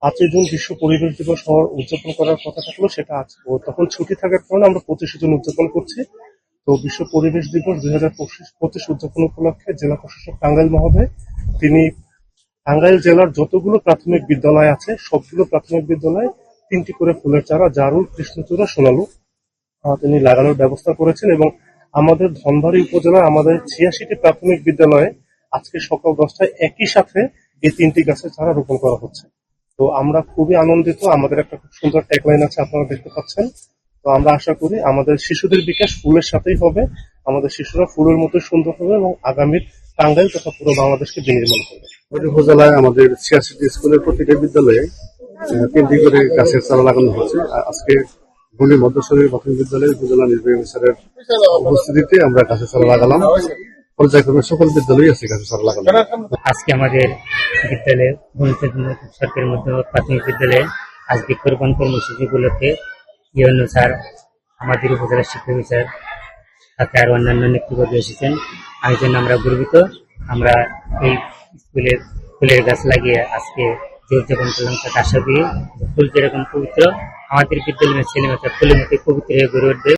5ই June বিশ্ব পরিবেশ দিবস হওয়ার উদযাপন করার কথা থাকলেও সেটা আজ তখন ছুটি থাকার কারণে আমরা 25 জুন উদযাপন করছি। তো বিশ্ব পরিবেশ দিবস 2025 উদযাপন উপলক্ষে জেলা প্রশাসক টাঙ্গাইল মহোদয় তিনি টাঙ্গাইল জেলার যতগুলো প্রাথমিক বিদ্যালয় আছে সবগুলো প্রাথমিক বিদ্যালয়ে 3টি করে ফুলের চারা জারুল, কৃষ্ণচূড়া, সোনালু তিনি লাগানোর ব্যবস্থা করেছেন এবং আমাদের ধনবাড়ী উপজেলার আমাদের 86টি প্রাথমিক বিদ্যালয়ে আজকে সকাল 10টায় একই সাথে এই 3টি গাছের চারা রোপণ করা হচ্ছে। তো আমরা খুবই আনন্দিত। আমাদের একটা খুব সুন্দর ট্যাগলাইন আছে, আপনারা দেখতে পাচ্ছেন। তো আমরা আশা করি আমাদের শিশুদের বিকাশ ফুলের সাথেই হবে, আমাদের শিশুরা ফুলের মতো সুন্দর হবে এবং আগামীর টাঙ্গাইল তথা পুরো বাংলাদেশকে বিনির্মাণ করবে। উপজেলায় আমাদের 86টি স্কুলের প্রতিটি বিদ্যালয়ে 3টি করে গাছের চারা লাগানো হচ্ছে। আজকে গুলি মধ্যশরী প্রাথমিক বিদ্যালয়ে উপজেলা নির্বাহী অফিসারের উপস্থিতিতে আমরা গাছের চারা লাগালাম। পর্যায়ক্রমে সকল বিদ্যালয়ে আছে গাছের চারা লাগানো। আজকে আমাদের বিদ্যালয়ে সরকারের মধ্যে প্রাথমিক বিদ্যালয়ে আজ বৃক্ষরোপণ কর্মসূচি উপলক্ষে ইউএনও স্যার, আমাদের উপজেলা শিক্ষা অফিসার সাথে আর অন্যান্য নেতৃবৃন্দ এসেছেন। এই জন্য আমরা গর্বিত। আমরা এই স্কুলে ফুলের গাছ লাগিয়ে আজকে যে উদযাপন করলাম তাতে আশা করি ফুল যেরকম পবিত্র, আমাদের বিদ্যালয়ের ছেলেমেয়েরা ফুলের মধ্যে পবিত্র হয়ে গড়ে উঠবে।